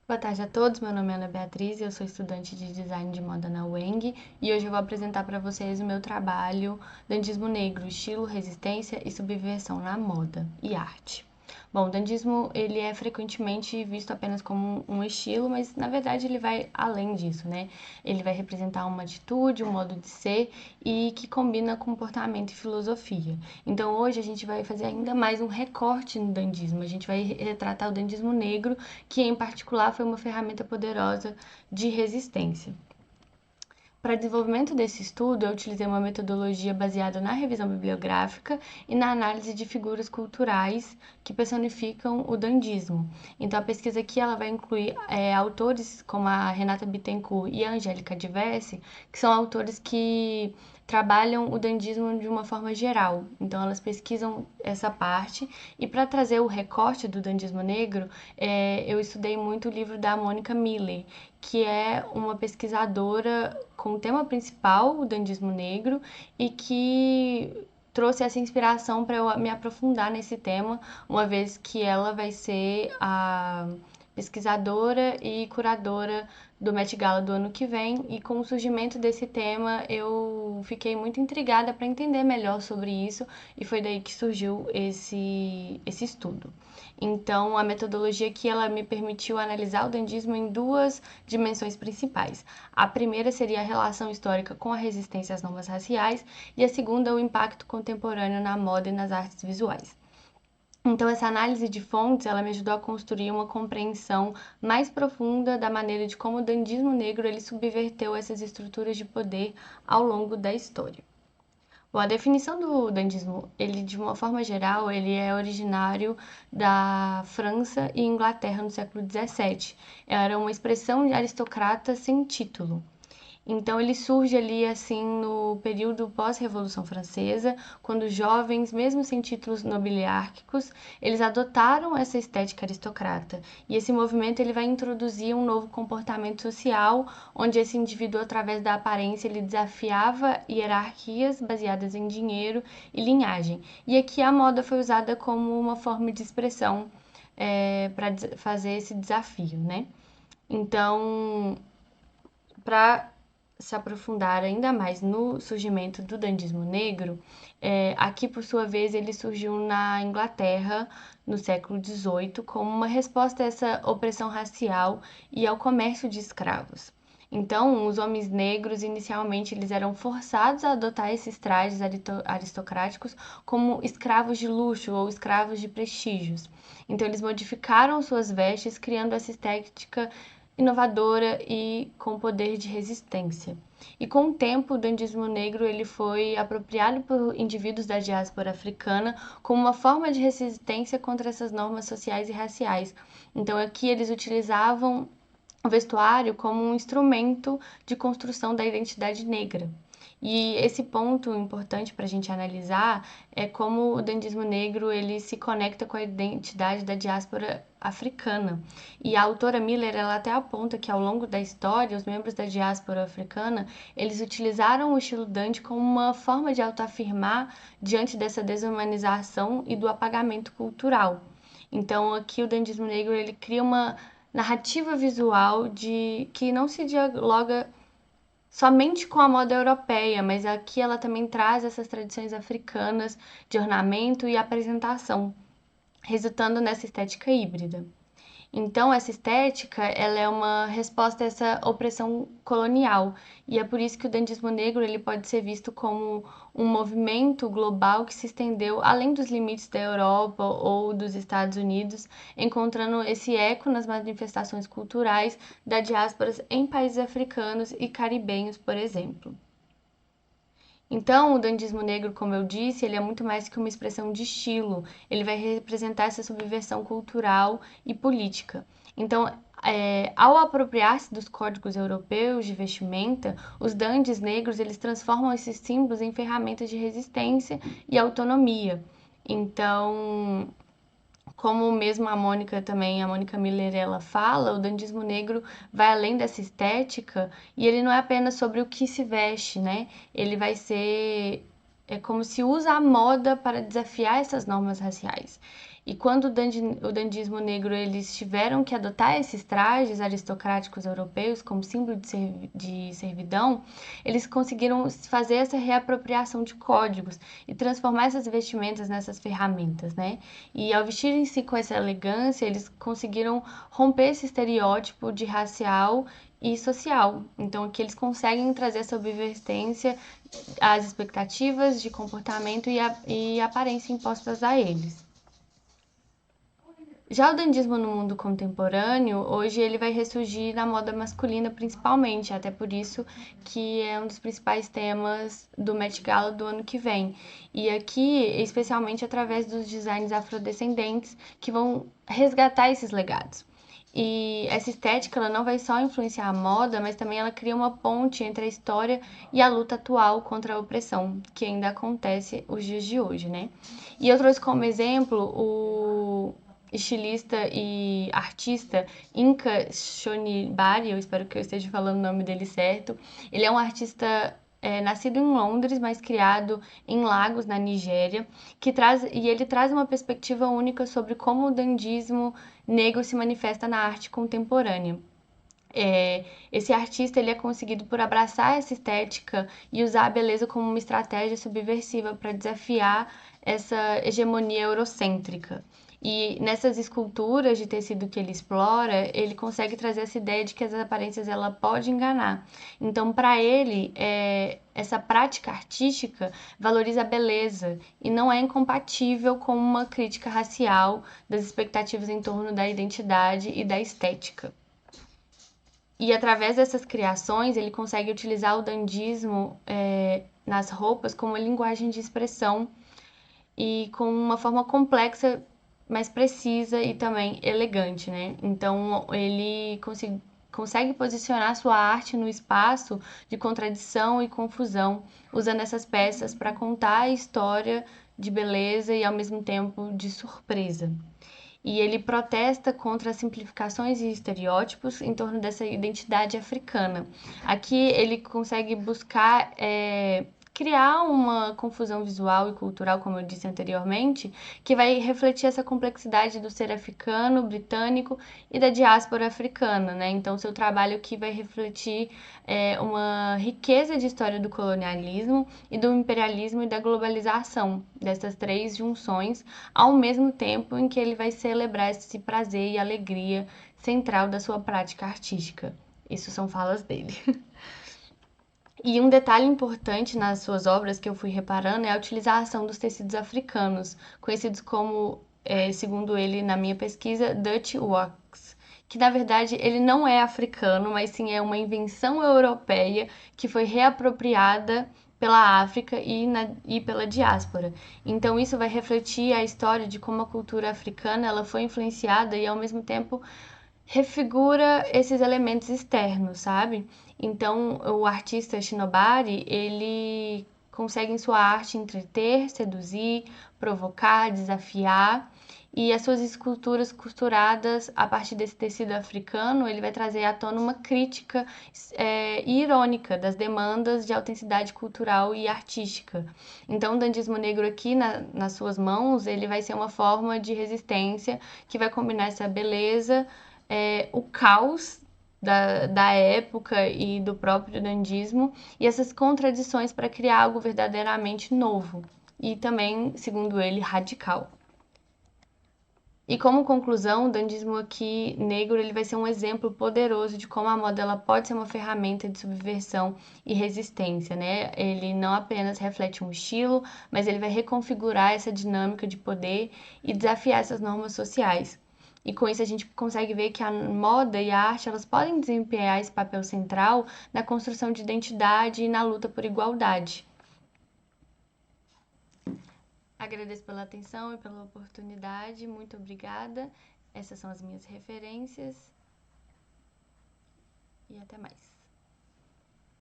Boa tarde a todos, meu nome é Ana Beatriz, eu sou estudante de design de moda na UENG e hoje eu vou apresentar para vocês o meu trabalho Dandismo Negro, Estilo, Resistência e Subversão na Moda e Arte. Bom, o dandismo ele é frequentemente visto apenas como um estilo, mas na verdade ele vai além disso, né? Ele vai representar uma atitude, um modo de ser e que combina comportamento e filosofia. Então hoje a gente vai fazer ainda mais um recorte no dandismo, a gente vai retratar o dandismo negro, que em particular foi uma ferramenta poderosa de resistência. Para desenvolvimento desse estudo, eu utilizei uma metodologia baseada na revisão bibliográfica e na análise de figuras culturais que personificam o dandismo. Então, a pesquisa aqui ela vai incluir autores como a Renata Bittencourt e a Angélica Diversi, que são autores que trabalham o dandismo de uma forma geral. Então, elas pesquisam essa parte. E para trazer o recorte do dandismo negro, eu estudei muito o livro da Mônica Miller, que é uma pesquisadora com o tema principal, o dandismo negro, e que trouxe essa inspiração para eu me aprofundar nesse tema, uma vez que ela vai ser a pesquisadora e curadora do Met Gala do ano que vem, e com o surgimento desse tema eu fiquei muito intrigada para entender melhor sobre isso, e foi daí que surgiu esse estudo. Então, a metodologia aqui ela me permitiu analisar o dandismo em duas dimensões principais. A primeira seria a relação histórica com a resistência às normas raciais e a segunda, o impacto contemporâneo na moda e nas artes visuais. Então, essa análise de fontes, ela me ajudou a construir uma compreensão mais profunda da maneira de como o dandismo negro ele subverteu essas estruturas de poder ao longo da história. Bom, a definição do dandismo, ele de uma forma geral, ele é originário da França e Inglaterra no século XVII. Era uma expressão de aristocrata sem título. Então ele surge ali assim no período pós-Revolução Francesa, quando jovens, mesmo sem títulos nobiliárquicos, eles adotaram essa estética aristocrata. E esse movimento ele vai introduzir um novo comportamento social, onde esse indivíduo através da aparência ele desafiava hierarquias baseadas em dinheiro e linhagem. E aqui a moda foi usada como uma forma de expressão para fazer esse desafio, né? Então, para se aprofundar ainda mais no surgimento do dandismo negro, aqui, por sua vez, ele surgiu na Inglaterra no século XVIII como uma resposta a essa opressão racial e ao comércio de escravos. Então, os homens negros, inicialmente, eles eram forçados a adotar esses trajes aristocráticos como escravos de luxo ou escravos de prestígios. Então, eles modificaram suas vestes, criando essa estética inovadora e com poder de resistência. E com o tempo, o dandismo negro ele foi apropriado por indivíduos da diáspora africana como uma forma de resistência contra essas normas sociais e raciais. Então aqui eles utilizavam o vestuário como um instrumento de construção da identidade negra. E esse ponto importante para a gente analisar é como o dandismo negro ele se conecta com a identidade da diáspora africana. E a autora Miller ela até aponta que ao longo da história os membros da diáspora africana eles utilizaram o estilo Dante como uma forma de autoafirmar diante dessa desumanização e do apagamento cultural. Então aqui o dandismo negro ele cria uma narrativa visual de que não se dialoga somente com a moda europeia, mas aqui ela também traz essas tradições africanas de ornamento e apresentação, resultando nessa estética híbrida. Então, essa estética, ela é uma resposta a essa opressão colonial, e é por isso que o dandismo negro ele pode ser visto como um movimento global que se estendeu além dos limites da Europa ou dos Estados Unidos, encontrando esse eco nas manifestações culturais da diásporas em países africanos e caribenhos, por exemplo. Então, o dandismo negro, como eu disse, ele é muito mais que uma expressão de estilo. Ele vai representar essa subversão cultural e política. Então, ao apropriar-se dos códigos europeus de vestimenta, os dandies negros eles transformam esses símbolos em ferramentas de resistência e autonomia. Então, como mesmo a Mônica também, a Mônica Miller, ela fala, o dandismo negro vai além dessa estética e ele não é apenas sobre o que se veste, né? Ele vai ser como se usa a moda para desafiar essas normas raciais. E quando o dandismo negro eles tiveram que adotar esses trajes aristocráticos europeus como símbolo de servidão, eles conseguiram fazer essa reapropriação de códigos e transformar essas vestimentas nessas ferramentas, né? E ao vestirem-se com essa elegância, eles conseguiram romper esse estereótipo de racial e social. Então, que eles conseguem trazer essa subvertência às expectativas de comportamento e aparência impostas a eles. Já o dandismo no mundo contemporâneo, hoje ele vai ressurgir na moda masculina principalmente, até por isso que é um dos principais temas do Met Gala do ano que vem. E aqui, especialmente através dos designs afrodescendentes que vão resgatar esses legados. E essa estética ela não vai só influenciar a moda, mas também ela cria uma ponte entre a história e a luta atual contra a opressão, que ainda acontece os dias de hoje, né? E eu trouxe como exemplo o estilista e artista Inca Shonibari, eu espero que eu esteja falando o nome dele certo. Ele é um artista nascido em Londres, mas criado em Lagos, na Nigéria, e ele traz uma perspectiva única sobre como o dandismo negro se manifesta na arte contemporânea. Esse artista ele é conseguido por abraçar essa estética e usar a beleza como uma estratégia subversiva para desafiar essa hegemonia eurocêntrica. E nessas esculturas de tecido que ele explora, ele consegue trazer essa ideia de que as aparências ela pode enganar. Então, para ele, essa prática artística valoriza a beleza e não é incompatível com uma crítica racial das expectativas em torno da identidade e da estética. E através dessas criações, ele consegue utilizar o dandismo nas roupas como uma linguagem de expressão e com uma forma complexa, mas precisa e também elegante, né? Então, ele consegue posicionar sua arte no espaço de contradição e confusão, usando essas peças para contar a história de beleza e, ao mesmo tempo, de surpresa. E ele protesta contra as simplificações e estereótipos em torno dessa identidade africana. Aqui ele consegue buscar criar uma confusão visual e cultural, como eu disse anteriormente, que vai refletir essa complexidade do ser africano, britânico e da diáspora africana, né? Então, seu trabalho aqui vai refletir uma riqueza de história do colonialismo e do imperialismo e da globalização, dessas três junções, ao mesmo tempo em que ele vai celebrar esse prazer e alegria central da sua prática artística. Isso são falas dele. E um detalhe importante nas suas obras que eu fui reparando é a utilização dos tecidos africanos, conhecidos como, segundo ele, na minha pesquisa, Dutch wax, que na verdade ele não é africano, mas sim é uma invenção europeia que foi reapropriada pela África e pela diáspora. Então isso vai refletir a história de como a cultura africana ela foi influenciada e ao mesmo tempo refigura esses elementos externos, sabe? Então, o artista Shinobari, ele consegue em sua arte entreter, seduzir, provocar, desafiar, e as suas esculturas costuradas a partir desse tecido africano, ele vai trazer à tona uma crítica irônica das demandas de autenticidade cultural e artística. Então, o dandismo negro aqui nas suas mãos, ele vai ser uma forma de resistência que vai combinar essa beleza, o caos da época e do próprio dandismo e essas contradições para criar algo verdadeiramente novo e também, segundo ele, radical. E como conclusão, o dandismo aqui negro ele vai ser um exemplo poderoso de como a moda ela pode ser uma ferramenta de subversão e resistência, né? Ele não apenas reflete um estilo, mas ele vai reconfigurar essa dinâmica de poder e desafiar essas normas sociais. E com isso a gente consegue ver que a moda e a arte elas podem desempenhar esse papel central na construção de identidade e na luta por igualdade. Agradeço pela atenção e pela oportunidade. Muito obrigada. Essas são as minhas referências. E até mais.